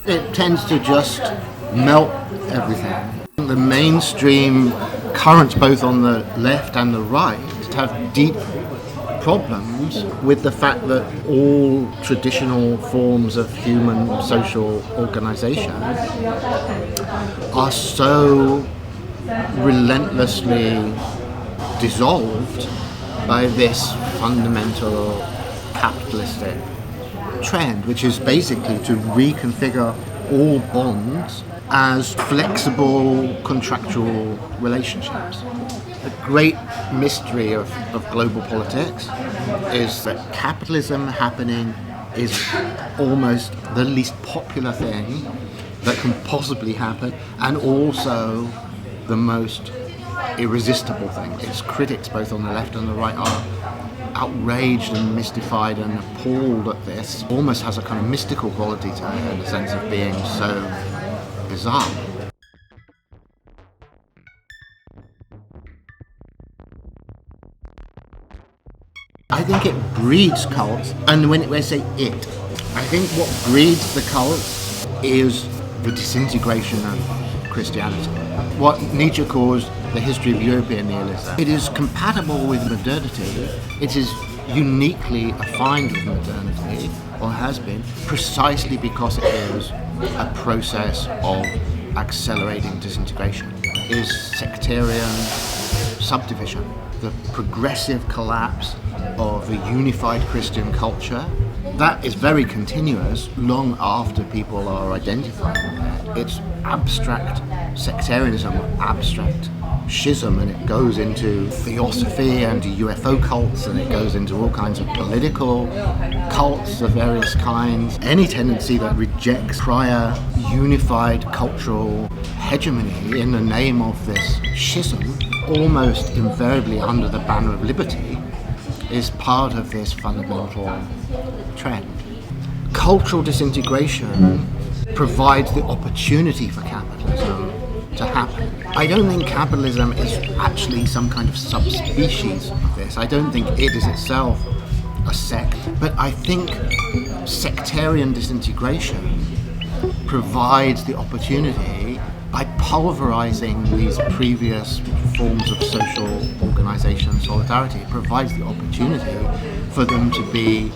It tends to just melt everything. The mainstream currents, both on the left and the right, have deep problems with the fact that all traditional forms of human social organization are so relentlessly dissolved by this fundamental capitalistic trend, which is basically to reconfigure all bonds as flexible contractual relationships. The great mystery of global politics is that capitalism happening is almost the least popular thing that can possibly happen, and also the most irresistible thing. Its critics, both on the left and the right, are outraged and mystified and appalled at this. Almost has a kind of mystical quality to it, in the sense of being so bizarre. I think it breeds cults, and when I say it, I think what breeds the cults is the disintegration of Christianity. What Nietzsche calls the history of European nihilism. It is compatible with modernity. It is uniquely affined with modernity, or has been, precisely because it is a process of accelerating disintegration. It is sectarian subdivision, the progressive collapse of a unified Christian culture. That is very continuous long after people are identifying with it. It's abstract sectarianism, abstract schism, and it goes into theosophy and UFO cults, and it goes into all kinds of political cults of various kinds. Any tendency that rejects prior unified cultural hegemony in the name of this schism, almost invariably under the banner of liberty, is part of this fundamental trend. Cultural disintegration provides the opportunity for capitalism to happen. I don't think capitalism is actually some kind of subspecies of this. I don't think it is itself a sect, but I think sectarian disintegration provides the opportunity, by pulverizing these previous forms of social organization and solidarity, it provides the opportunity for them to be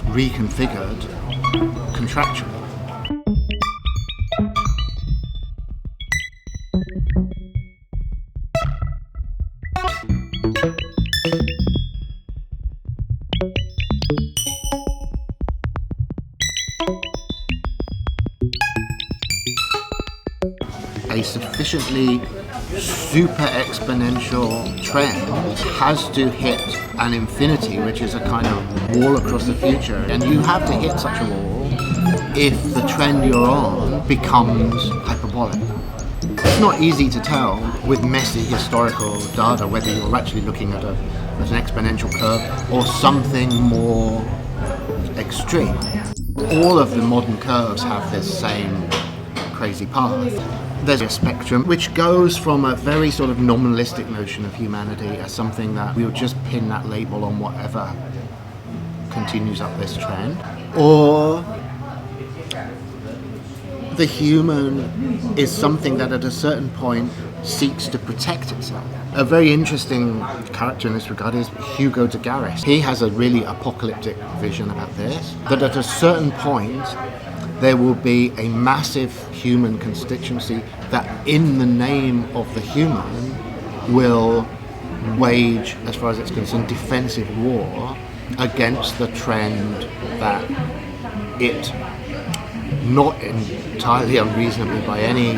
reconfigured contractually. A sufficiently super exponential trend has to hit an infinity, which is a kind of wall across the future, and you have to hit such a wall if the trend you're on becomes hyperbolic. It's not easy to tell with messy historical data whether you're actually looking at an exponential curve or something more extreme. All of the modern curves have this same crazy path. There's a spectrum which goes from a very sort of nominalistic notion of humanity as something that we'll just pin that label on whatever continues up this trend, or the human is something that at a certain point seeks to protect itself. A very interesting character in this regard is Hugo de Garis. He has a really apocalyptic vision about this, that at a certain point there will be a massive human constituency that in the name of the human will wage, as far as it's concerned, defensive war against the trend that it, not entirely unreasonably by any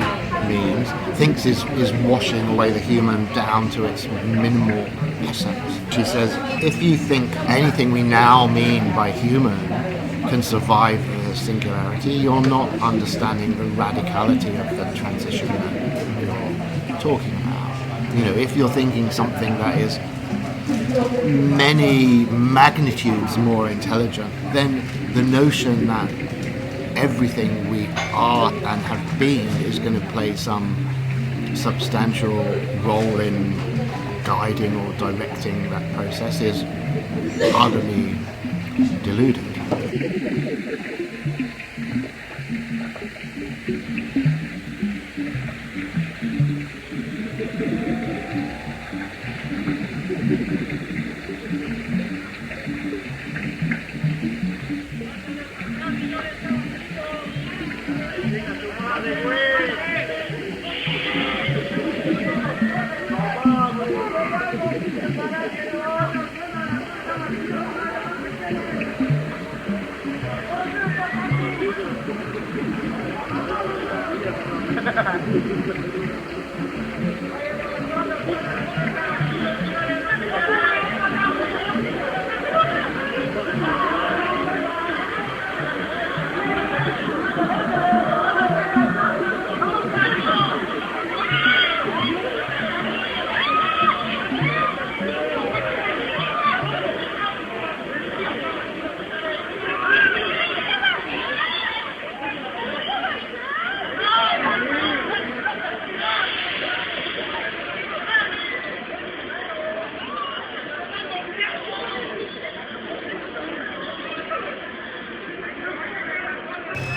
means, thinks is washing away the human down to its minimal essence. She says, if you think anything we now mean by human can survive the singularity, you're not understanding the radicality of the transition that you're talking about. You know, if you're thinking something that is many magnitudes more intelligent, then the notion that everything we are and have been is going to play some substantial role in guiding or directing that process is utterly deluded.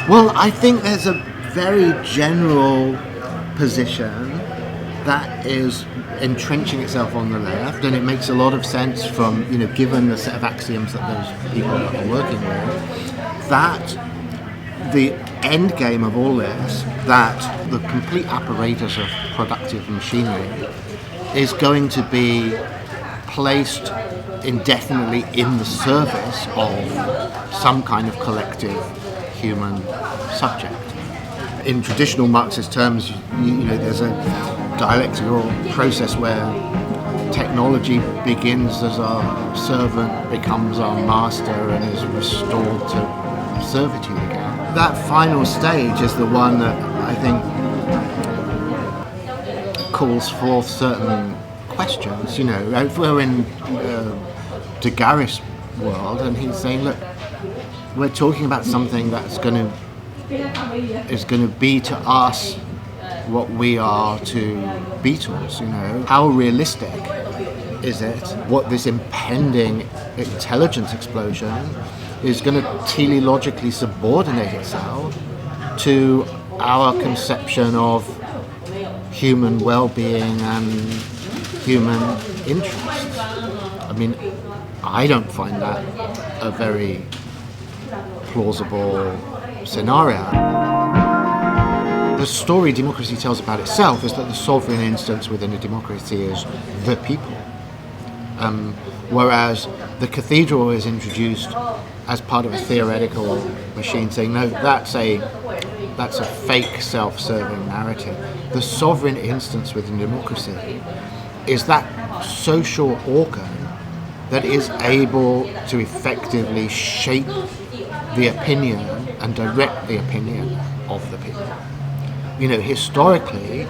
Well, I think there's a very general position that is entrenching itself on the left, and it makes a lot of sense from, given the set of axioms that those people are working with, that the end game of all this, that the complete apparatus of productive machinery is going to be placed indefinitely in the service of some kind of collective human subject. In traditional Marxist terms, there's a dialectical process where technology begins as our servant, becomes our master, and is restored to servitude again. That final stage is the one that I think calls forth certain questions. If we're in de Garis' world, and he's saying, look, we're talking about something that's going to be to us what we are to beetles. How realistic is it? What this impending intelligence explosion is going to teleologically subordinate itself to our conception of human well-being and human interests. I mean, I don't find that a very plausible scenario. The story democracy tells about itself is that the sovereign instance within a democracy is the people. Whereas the cathedral is introduced as part of a theoretical machine saying, no, that's a fake self-serving narrative. The sovereign instance within democracy is that social organ that is able to effectively shape the opinion and direct the opinion of the people. Historically,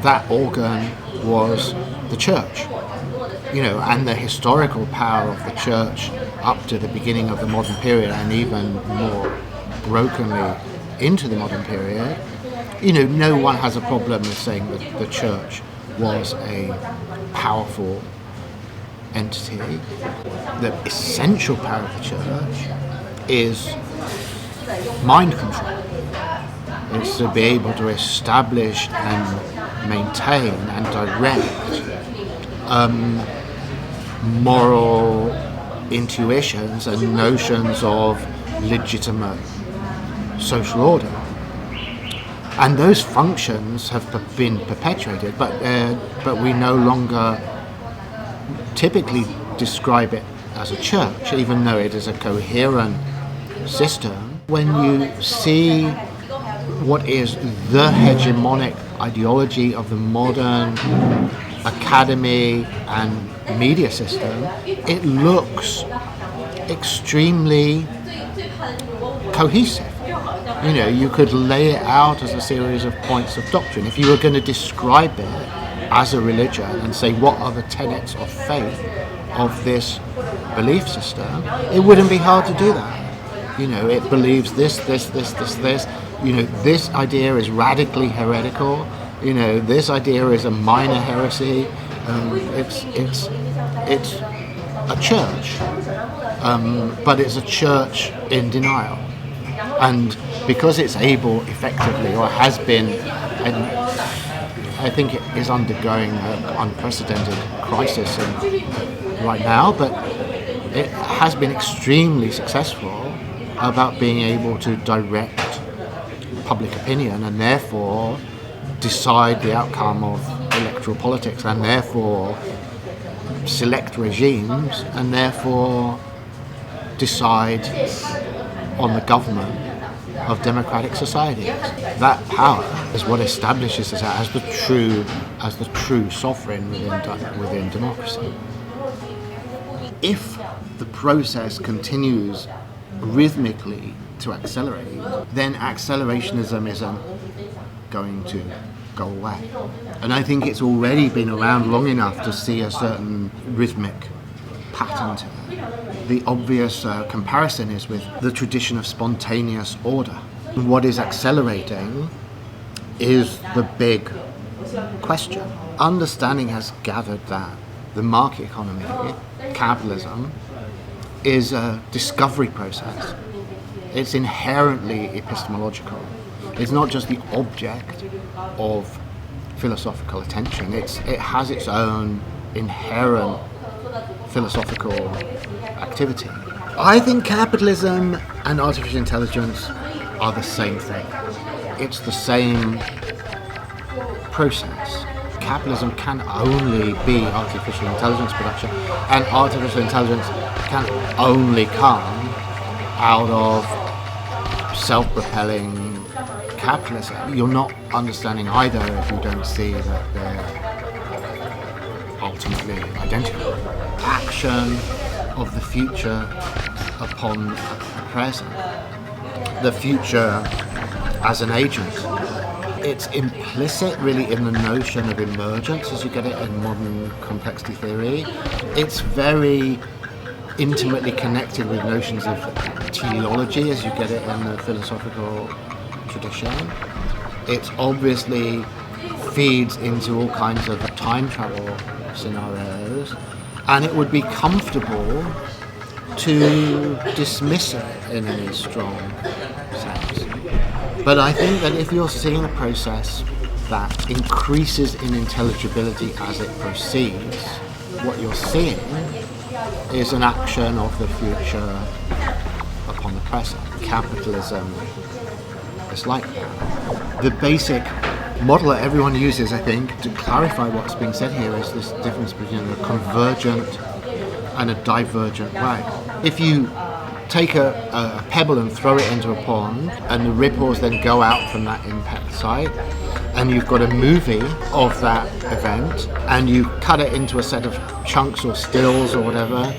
that organ was the church. And the historical power of the church up to the beginning of the modern period, and even more brokenly into the modern period, no one has a problem with saying that the church was a powerful entity. The essential power of the church is mind control. It's to be able to establish and maintain and direct moral intuitions and notions of legitimate social order. And those functions have been perpetuated, but we no longer typically describe it as a church, even though it is a coherent system. When you see what is the hegemonic ideology of the modern academy and media system, it looks extremely cohesive. You could lay it out as a series of points of doctrine. If you were going to describe it as a religion and say what are the tenets of faith of this belief system, it wouldn't be hard to do that. It believes this. This idea is radically heretical. This idea is a minor heresy. It's a church, but it's a church in denial. And because it's able effectively, or has been, and I think it is undergoing an unprecedented crisis right now, but it has been extremely successful about being able to direct public opinion and therefore decide the outcome of electoral politics and therefore select regimes and therefore decide on the government of democratic societies. That power is what establishes us as the true sovereign within democracy. If the process continues rhythmically to accelerate, then accelerationism isn't going to go away. And I think it's already been around long enough to see a certain rhythmic pattern to it. The obvious comparison is with the tradition of spontaneous order. What is accelerating is the big question. Understanding has gathered that the market economy, capitalism, is a discovery process. It's inherently epistemological. It's not just the object of philosophical attention. It has its own inherent philosophical activity. I think capitalism and artificial intelligence are the same thing. It's the same process. Capitalism can only be artificial intelligence production, and artificial intelligence can only come out of self-propelling capitalism. You're not understanding either if you don't see that they're ultimately identical. Action of the future upon the present. The future as an agent. It's implicit really in the notion of emergence as you get it in modern complexity theory. It's very intimately connected with notions of teleology as you get it in the philosophical tradition. It obviously feeds into all kinds of time travel scenarios, and it would be comfortable to dismiss it in any strong sense. But I think that if you're seeing a process that increases in intelligibility as it proceeds, what you're seeing is an action of the future upon the present. Capitalism is like that. The basic model that everyone uses, I think, to clarify what's being said here is this difference between a convergent and a divergent way. If you take a pebble and throw it into a pond, and the ripples then go out from that impact site, and you've got a movie of that event, and you cut it into a set of chunks or stills or whatever,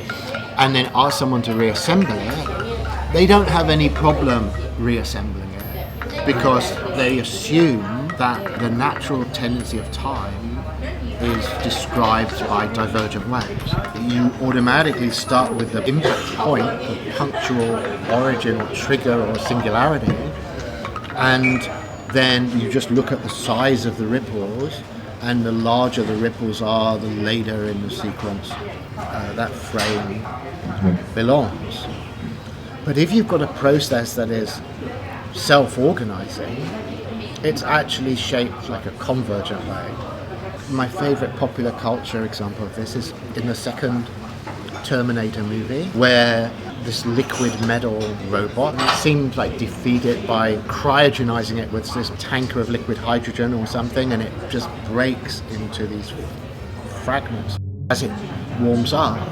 and then ask someone to reassemble it, they don't have any problem reassembling it, because they assume that the natural tendency of time is described by divergent waves. You automatically start with the impact point, the punctual origin or trigger or singularity, and then you just look at the size of the ripples, and the larger the ripples are, the later in the sequence that frame belongs. But if you've got a process that is self-organizing, it's actually shaped like a convergent way. My favorite popular culture example of this is in the second Terminator movie, where this liquid metal robot seemed like defeated by cryogenizing it with this tanker of liquid hydrogen or something, and it just breaks into these fragments. As it warms up,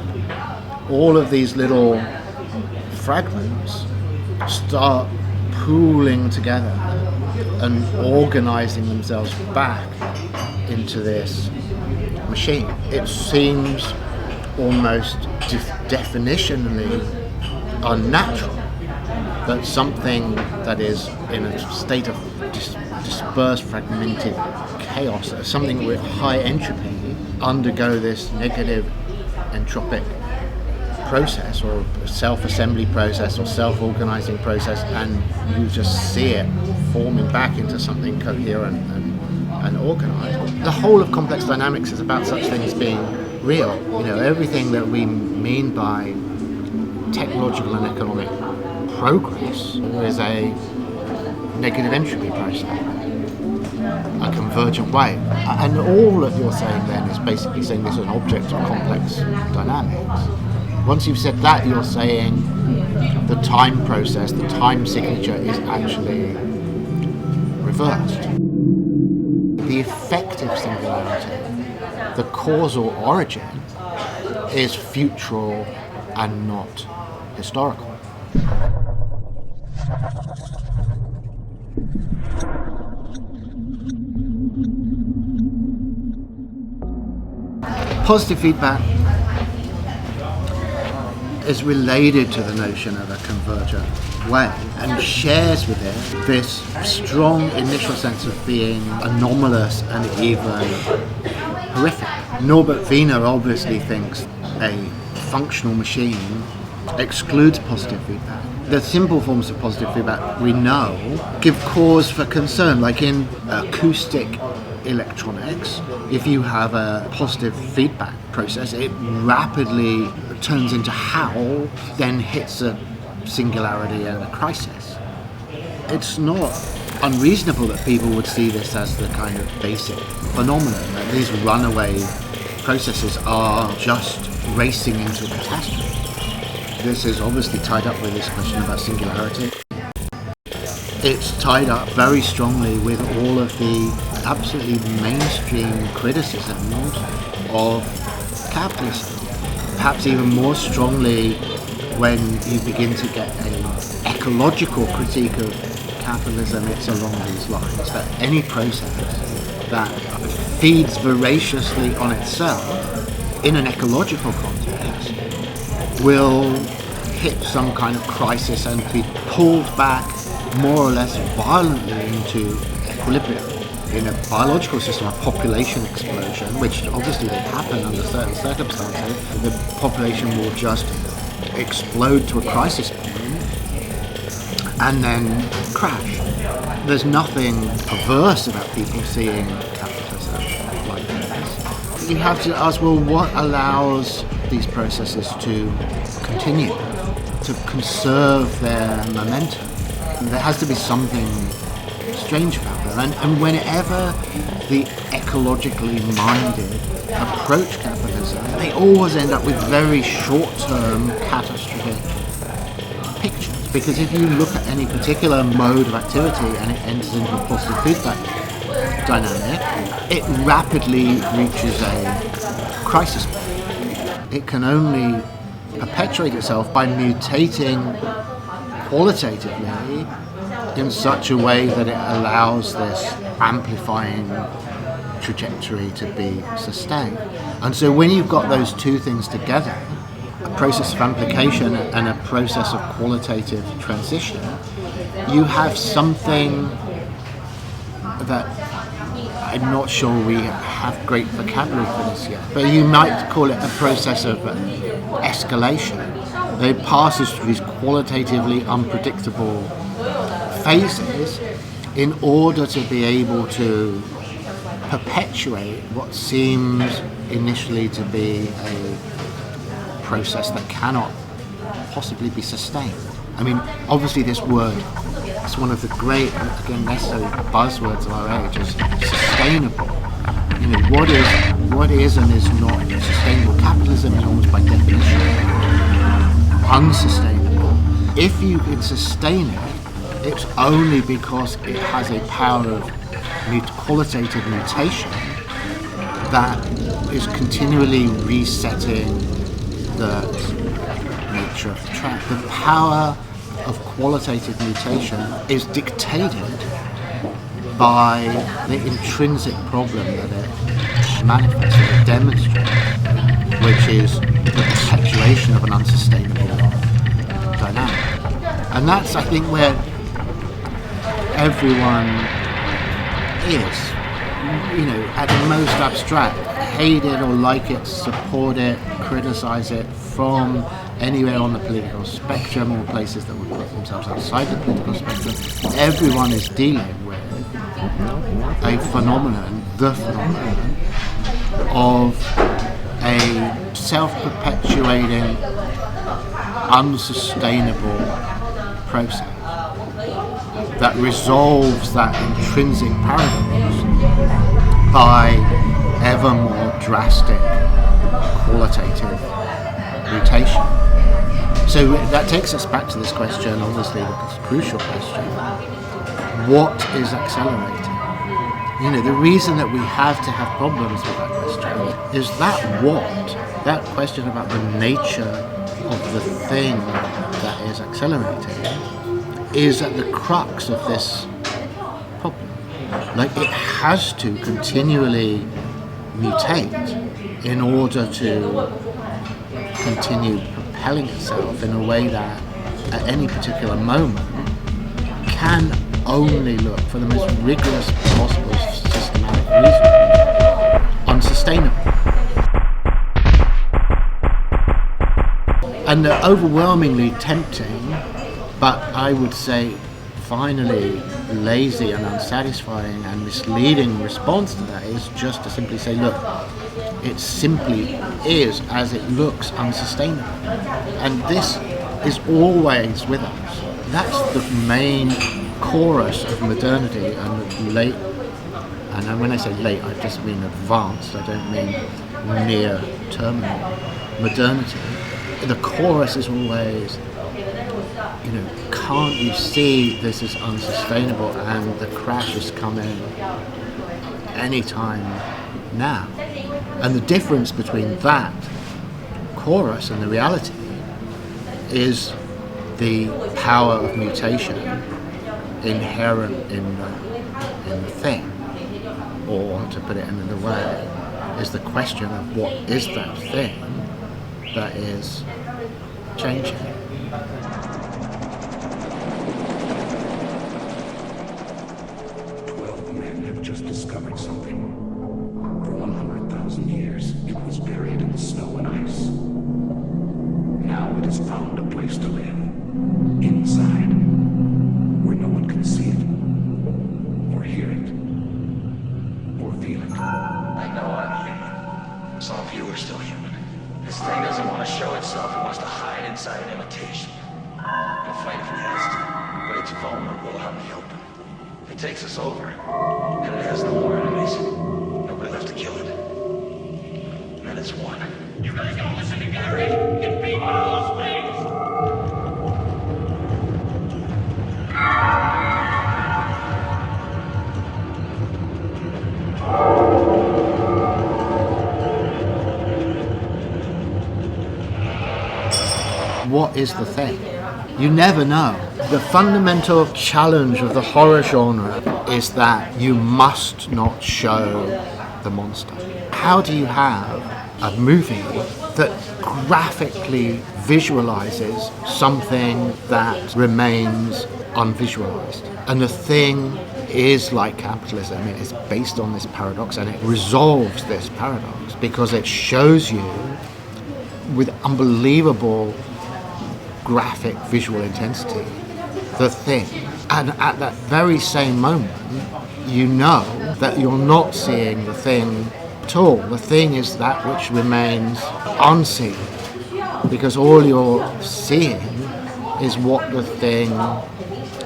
all of these little fragments start pooling together and organizing themselves back into this machine. It seems almost definitionally unnatural that something that is in a state of dispersed, fragmented chaos, something with high entropy, undergo this negative entropic process or self-assembly process or self-organizing process, and you just see it forming back into something coherent and organized. The whole of complex dynamics is about such things being real. You know, everything that we mean by technological and economic progress is a negative entropy process, a convergent wave. And all that you're saying then is basically saying this is an object of complex dynamics. Once you've said that, you're saying the time process, the time signature is actually reversed. The effective singularity, the causal origin, is futural and not historical. Positive feedback is related to the notion of a convergent wave and shares with it this strong initial sense of being anomalous and even horrific. Norbert Wiener obviously thinks a functional machine excludes positive feedback. The simple forms of positive feedback we know give cause for concern, like in acoustic electronics. If you have a positive feedback process, it rapidly turns into howl, then hits a singularity and a crisis. It's not unreasonable that people would see this as the kind of basic phenomenon, that these runaway processes are just racing into a catastrophe. This is obviously tied up with this question about singularity. It's tied up very strongly with all of the absolutely mainstream criticisms of capitalism. Perhaps even more strongly when you begin to get an ecological critique of capitalism, it's along these lines, that any process that feeds voraciously on itself in an ecological context will hit some kind of crisis and be pulled back more or less violently into equilibrium. In a biological system, a population explosion, which obviously they happen under certain circumstances, the population will just explode to a crisis point and then crash. There's nothing perverse about people seeing capitalism like this. You have to ask, well, what allows these processes to continue, to conserve their momentum? There has to be something strange about them. And whenever the ecologically minded approach capitalism, they always end up with very short-term catastrophic pictures. Because if you look at any particular mode of activity and it enters into a positive feedback dynamic, it rapidly reaches a crisis point. It can only perpetuate itself by mutating qualitatively in such a way that it allows this amplifying trajectory to be sustained. And so when you've got those two things together, a process of amplification and a process of qualitative transition, you have something that I'm not sure we have great vocabulary for this yet, but you might call it a process of escalation. It passes through these qualitatively unpredictable phases in order to be able to perpetuate what seems initially to be a process that cannot possibly be sustained. I mean, obviously this word is one of the great, again, necessary buzzwords of our age, is sustainable. You know, what is and is not sustainable? Capitalism is almost by definition unsustainable. If you can sustain it, it's only because it has a power of qualitative mutation that is continually resetting the nature of the track. The power of qualitative mutation is dictated by the intrinsic problem that it manifests, that it demonstrates, which is the perpetuation of an unsustainable dynamic. And that's, I think, where everyone is, you know, at the most abstract, hate it or like it, support it, criticize it, from anywhere on the political spectrum or places that would put themselves outside the political spectrum. Everyone is dealing with a phenomenon, the phenomenon of a self-perpetuating, unsustainable process that resolves that intrinsic paradox by ever more drastic qualitative mutation. So that takes us back to this question, obviously the crucial question: what is accelerating? You know, the reason that we have to have problems with that question is that question about the nature of the thing that is accelerating is at the crux of this problem. Like, it has to continually mutate in order to continue propelling itself in a way that at any particular moment can only look, for the most rigorous possible systematic reason, unsustainable. And the overwhelmingly tempting, but I would say finally lazy and unsatisfying and misleading response to that is just to simply say, look, it simply is, as it looks, unsustainable. And this is always with us. That's the main chorus of modernity and late, and when I say late, I just mean advanced, I don't mean near terminal modernity. The chorus is always, you know, can't you see this is unsustainable and the crash is coming anytime now? And the difference between that chorus and the reality is the power of mutation inherent in the thing, or to put it another way, is the question of what is that thing that is changing. 12 men have just discovered something. For 100,000 years, it was buried in the snow and ice. Now it has found a place to live. Inside. Where no one can see it. Or hear it. Or feel it. I know I'm human. Some of you are still human. This thing doesn't want to show itself. It wants to hide inside an imitation. It'll fight if it has to, but it's vulnerable out in the open. If it takes us over, and it has no more enemies, nobody left to kill it. And then it's one. You guys don't listen to Gary? Get beat one of those things! What is the thing? You never know. The fundamental challenge of the horror genre is that you must not show the monster. How do you have a movie that graphically visualizes something that remains unvisualized? And the thing is like capitalism. It is based on this paradox, and it resolves this paradox because it shows you with unbelievable graphic visual intensity the thing, and at that very same moment you know that you're not seeing the thing at all. The thing is that which remains unseen, because all you're seeing is what the thing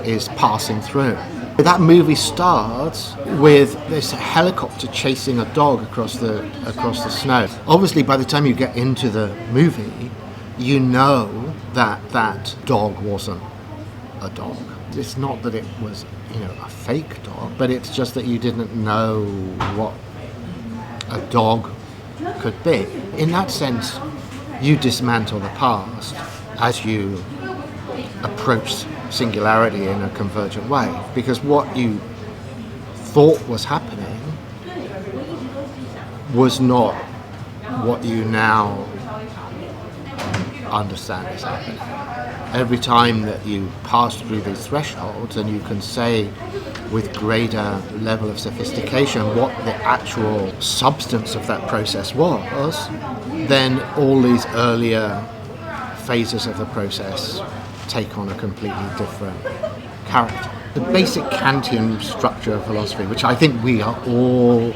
is passing through. That movie starts with this helicopter chasing a dog across the snow. Obviously, by the time you get into the movie, you know that that dog wasn't a dog. It's not that it was, you know, a fake dog, but it's just that you didn't know what a dog could be. In that sense, you dismantle the past as you approach singularity in a convergent way, because what you thought was happening was not what you now understand is happening. Every time that you pass through these thresholds and you can say with greater level of sophistication what the actual substance of that process was, then all these earlier phases of the process take on a completely different character. The basic Kantian structure of philosophy, which I think we are all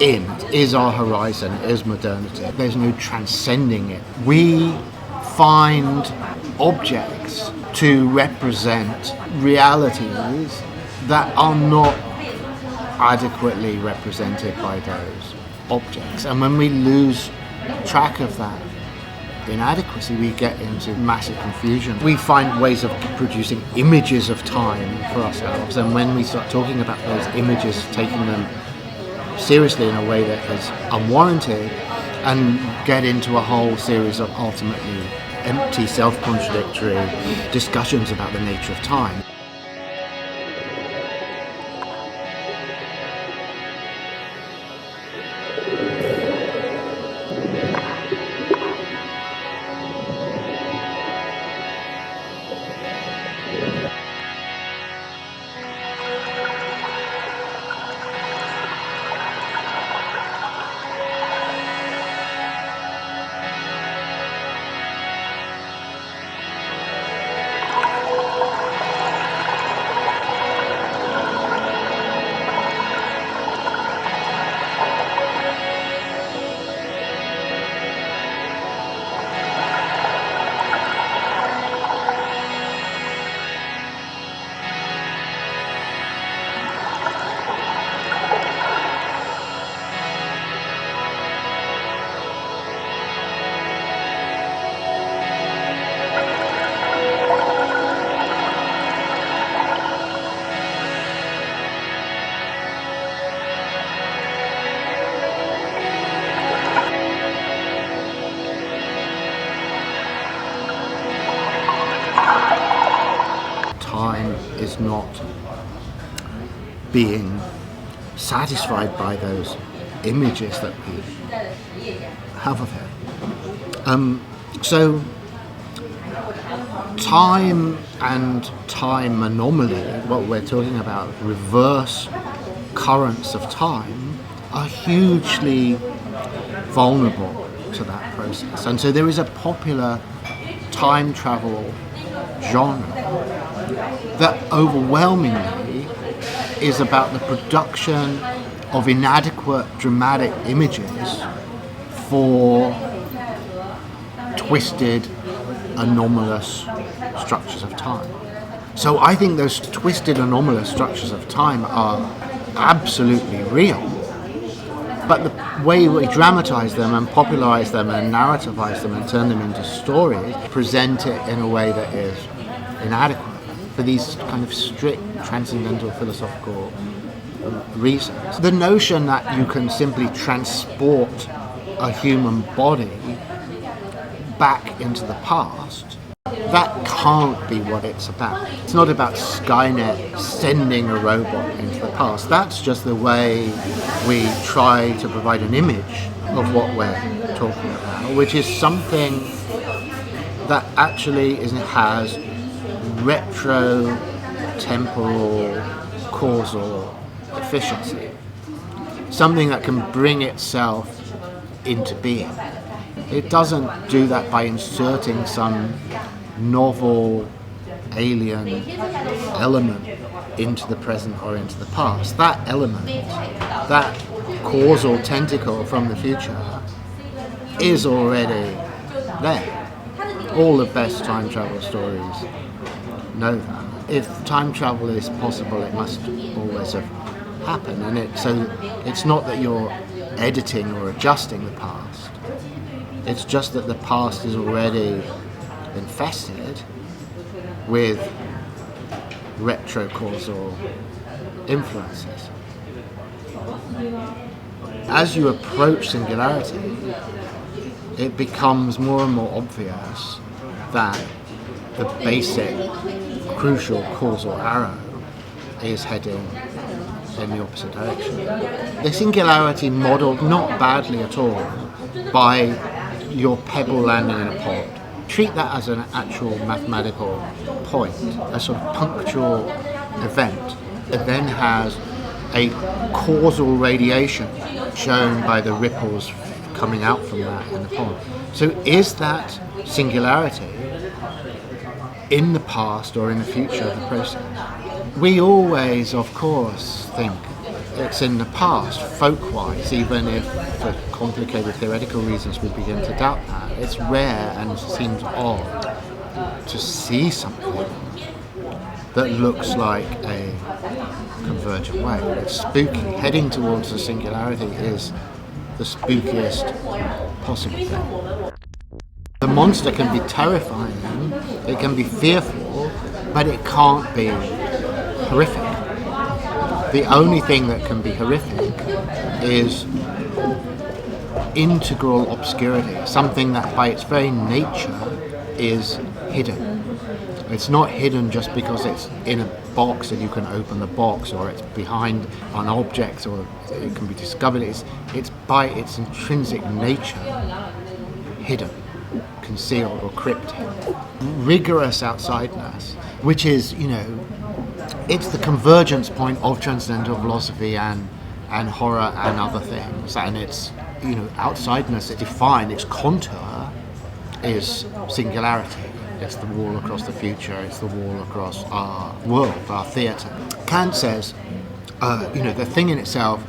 in, is our horizon, is modernity. There's no transcending it. We find objects to represent realities that are not adequately represented by those objects. And when we lose track of that inadequacy, we get into massive confusion. We find ways of producing images of time for ourselves, and when we start talking about those images, taking them seriously in a way that is unwarranted, and get into a whole series of ultimately empty, self-contradictory discussions about the nature of time. Time is not being satisfied by those images that we have of it. So time and time anomaly, what we're talking about, reverse currents of time, are hugely vulnerable to that process. And so there is a popular time travel genre that overwhelmingly is about the production of inadequate dramatic images for twisted, anomalous structures of time. So I think those twisted, anomalous structures of time are absolutely real. But the way we dramatize them and popularize them and narrativize them and turn them into stories, present it in a way that is inadequate for these kind of strict transcendental philosophical reasons. The notion that you can simply transport a human body back into the past, that can't be what it's about. It's not about Skynet sending a robot into the past. That's just the way we try to provide an image of what we're talking about, which is something that actually has retro-temporal causal efficiency. Something that can bring itself into being. It doesn't do that by inserting some novel alien element into the present or into the past. That element, that causal tentacle from the future, is already there. All the best time travel stories know that. If time travel is possible, it must always have happened. And it's not that you're editing or adjusting the past. It's just that the past is already infested with retrocausal influences. As you approach singularity, it becomes more and more obvious that the basic, crucial causal arrow is heading in the opposite direction. The singularity modeled not badly at all by your pebble landing in a pond. Treat that as an actual mathematical point, a sort of punctual event. It then has a causal radiation shown by the ripples coming out from that in the pond. So is that singularity in the past or in the future of the process? We always, of course, think it's in the past, folk-wise, even if for complicated theoretical reasons we begin to doubt that. It's rare and seems odd to see something that looks like a convergent wave. It's spooky. Heading towards the singularity is the spookiest possible thing. The monster can be terrifying, it can be fearful, but it can't be horrific. The only thing that can be horrific is integral obscurity, something that by its very nature is hidden. It's not hidden just because it's in a box and you can open the box, or it's behind an object, or it can be discovered. It's by its intrinsic nature hidden, concealed, or cryptic. Rigorous outsideness, which is, it's the convergence point of transcendental philosophy and horror and other things, and it's, outsideness, it defined, its contour is singularity. It's the wall across the future, it's the wall across our world, our theatre. Kant says, the thing in itself,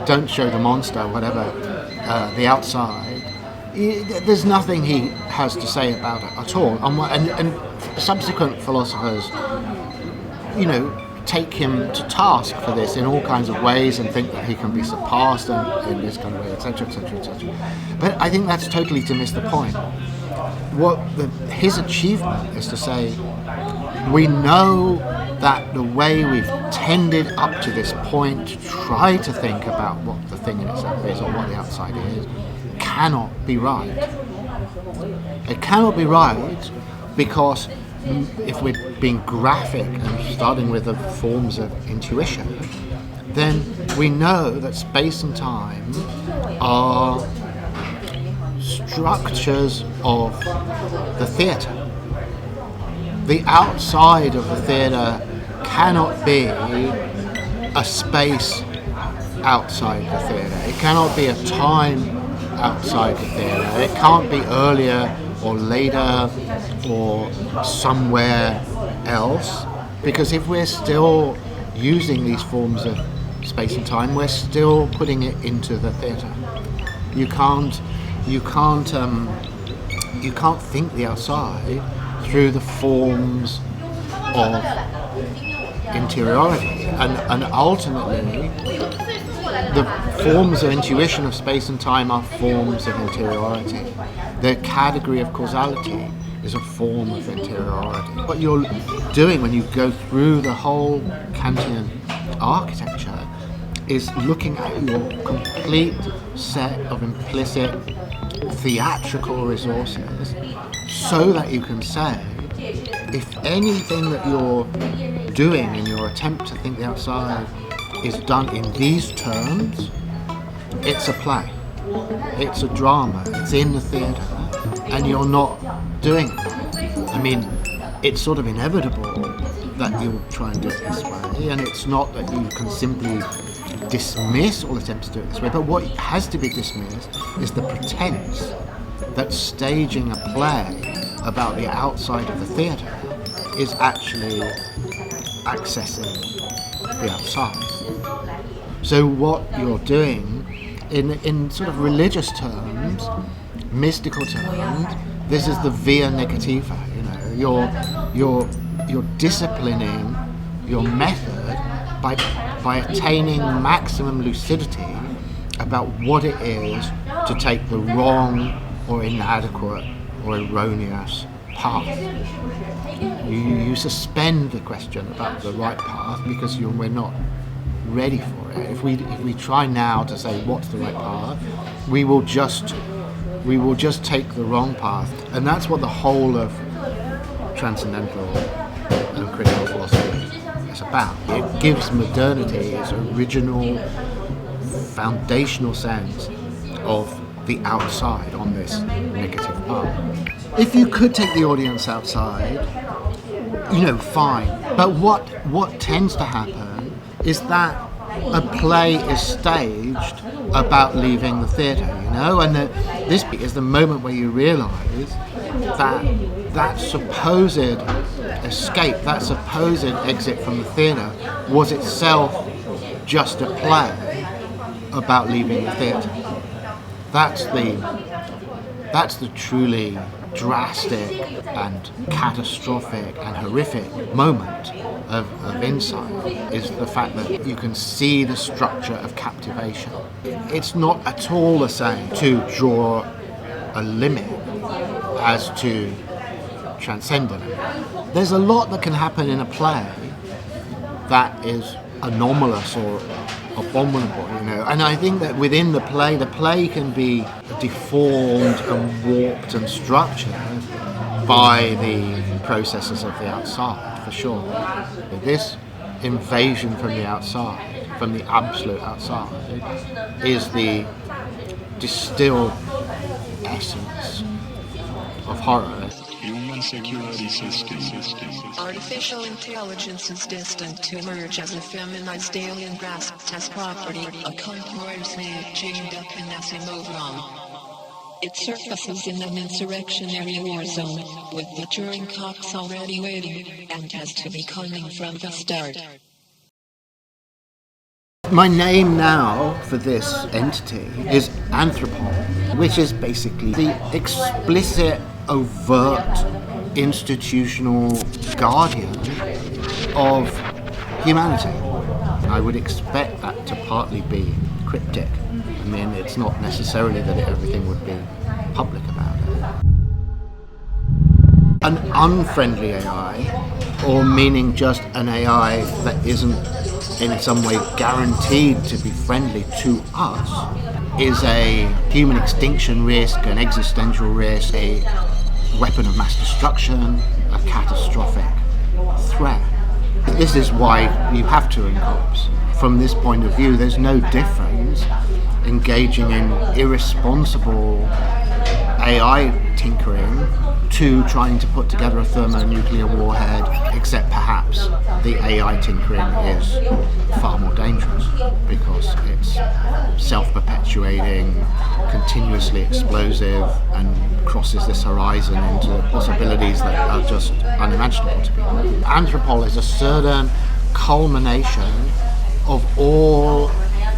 don't show the monster, whatever, the outside, there's nothing he has to say about it at all. And subsequent philosophers, take him to task for this in all kinds of ways and think that he can be surpassed and in this kind of way, etc., etc., etc. But I think that's totally to miss the point. His achievement is to say, we know that the way we've tended up to this point to try to think about what the thing in itself is or what the outside is cannot be right. It cannot be right because if we're being graphic and starting with the forms of intuition, then we know that space and time are structures of the theatre. The outside of the theatre cannot be a space outside the theatre. It cannot be a time outside the theatre. It can't be earlier or later or somewhere else, because if we're still using these forms of space and time, we're still putting it into the theatre. You can't think the outside through the forms of interiority, and ultimately the forms of intuition of space and time are forms of interiority. The category of causality is a form of interiority. What you're doing when you go through the whole Kantian architecture is looking at your complete set of implicit theatrical resources so that you can say, if anything that you're doing in your attempt to think the outside is done in these terms, it's a play, it's a drama, it's in the theatre, and you're not doing it. I mean, it's sort of inevitable that you'll try and do it this way, and it's not that you can simply dismiss all attempts to do it this way, but what has to be dismissed is the pretense that staging a play about the outside of the theatre is actually accessing the outside. So what you're doing in sort of religious terms, mystical terms, this is the via negativa. You're disciplining your method by attaining maximum lucidity about what it is to take the wrong or inadequate or erroneous path. You suspend the question about the right path because we're not ready for it. If we try now to say what's the right path, we will just take the wrong path, and that's what the whole of transcendental and critical philosophy is about. It gives modernity its original foundational sense of the outside on this negative path. If you could take the audience outside, fine. But what tends to happen is that a play is staged about leaving the theatre, and this is the moment where you realise that supposed escape, that supposed exit from the theatre was itself just a play about leaving the theatre. That's the truly drastic and catastrophic and horrific moment of insight is the fact that you can see the structure of captivation. It's not at all the same to draw a limit as to transcend a limit. There's a lot that can happen in a play that is anomalous or abominable, and I think that within the play can be deformed and warped and structured by the processes of the outside, for sure. This invasion from the outside, from the absolute outside, is the distilled essence of horror. Human security system. Artificial intelligence is destined to emerge as a feminized alien grasped as property, a controversy chained up in Asimov. It surfaces in an insurrectionary war zone, with the Turing cops already waiting, and has to be cunning from the start. My name now for this entity is Anthropol, which is basically the explicit, overt, institutional guardian of humanity. I would expect that to partly be cryptic. I mean, it's not necessarily that everything would be public about it. An unfriendly AI, or meaning just an AI that isn't in some way guaranteed to be friendly to us, is a human extinction risk, an existential risk, a weapon of mass destruction, a catastrophic threat. This is why you have Turing cops. From this point of view, there's no difference engaging in irresponsible AI tinkering to trying to put together a thermonuclear warhead, except perhaps the AI tinkering is far more dangerous because it's self-perpetuating, continuously explosive, and crosses this horizon into possibilities that are just unimaginable to people. Anthropol is a certain culmination of all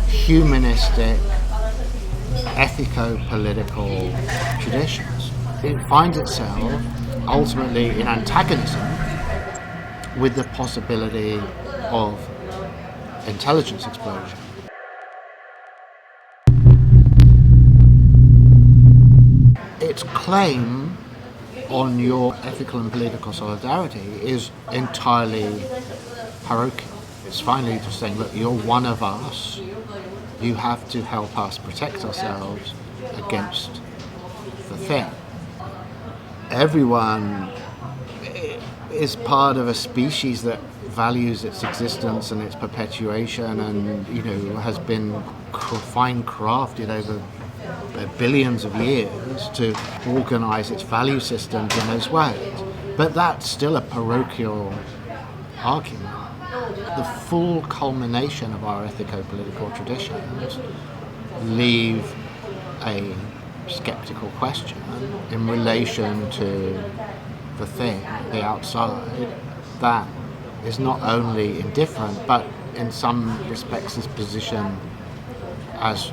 humanistic, ethico-political traditions. It finds itself ultimately in antagonism with the possibility of intelligence explosion. Its claim on your ethical and political solidarity is entirely parochial. It's finally just saying, look, you're one of us. You have to help us protect ourselves against the thing. Everyone is part of a species that values its existence and its perpetuation, and has been fine crafted over billions of years to organize its value systems in those ways. But that's still a parochial argument. The full culmination of our ethico-political traditions leave a skeptical question in relation to the thing, the outside, that is not only indifferent, but in some respects is positioned as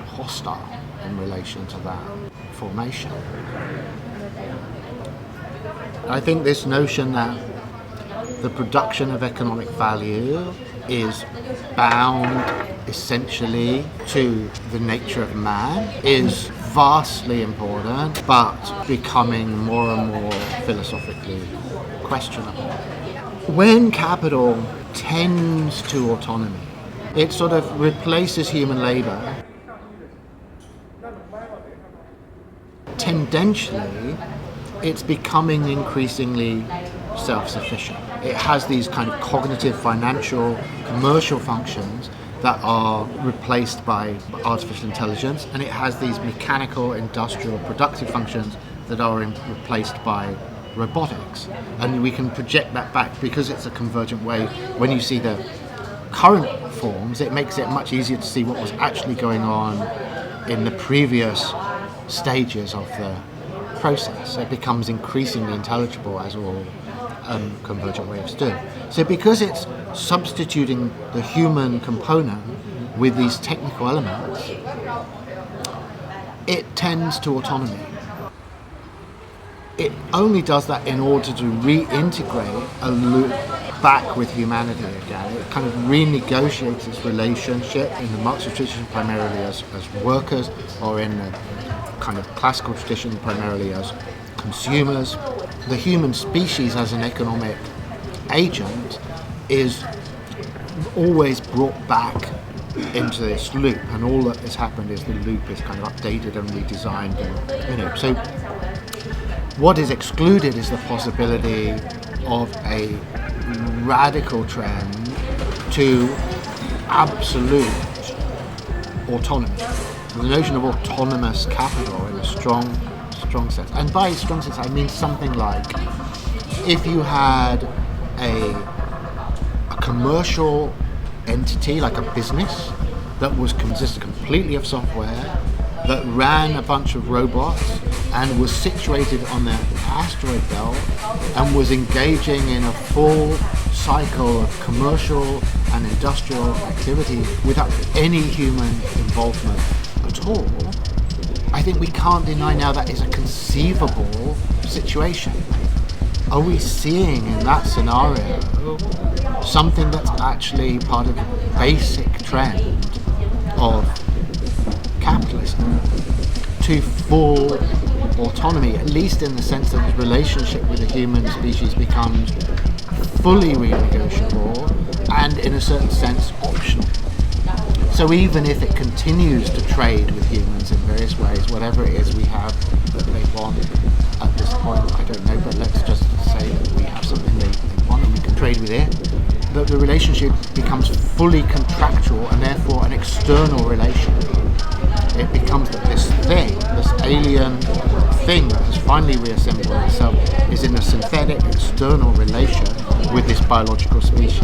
hostile in relation to that formation. I think this notion that the production of economic value is bound essentially to the nature of man is vastly important, but becoming more and more philosophically questionable. When capital tends to autonomy, it sort of replaces human labor. Tendentially, it's becoming increasingly self-sufficient. It has these kind of cognitive, financial, commercial functions that are replaced by artificial intelligence, and it has these mechanical, industrial, productive functions that are replaced by robotics. And we can project that back because it's a convergent way. When you see the current forms, it makes it much easier to see what was actually going on in the previous stages of the process. It becomes increasingly intelligible as all convergent waves do. So because it's substituting the human component with these technical elements, it tends to autonomy. it only does that in order to reintegrate a loop back with humanity again. It kind of renegotiates its relationship in the Marxist tradition primarily as workers, or in the kind of classical tradition primarily as consumers. The human species as an economic agent is always brought back into this loop, and all that has happened is the loop is kind of updated and redesigned, and so what is excluded is the possibility of a radical trend to absolute autonomy. The notion of autonomous capital in a strong sense, and by strong sense I mean something like, if you had a commercial entity like a business that consisted completely of software, that ran a bunch of robots and was situated on the asteroid belt and was engaging in a full cycle of commercial and industrial activity without any human involvement at all, I think we can't deny now that is a conceivable situation. Are we seeing in that scenario something that's actually part of the basic trend of capitalism to full autonomy, at least in the sense that the relationship with the human species becomes fully renegotiable and in a certain sense optional? So even if it continues to trade with humans in various ways, whatever it is we have that they want at this point, I don't know, but let's just say that we have something they want and we can trade with it, that the relationship becomes fully contractual and therefore an external relation. It becomes that this thing, this alien thing that has finally reassembled itself, is in a synthetic external relation with this biological species.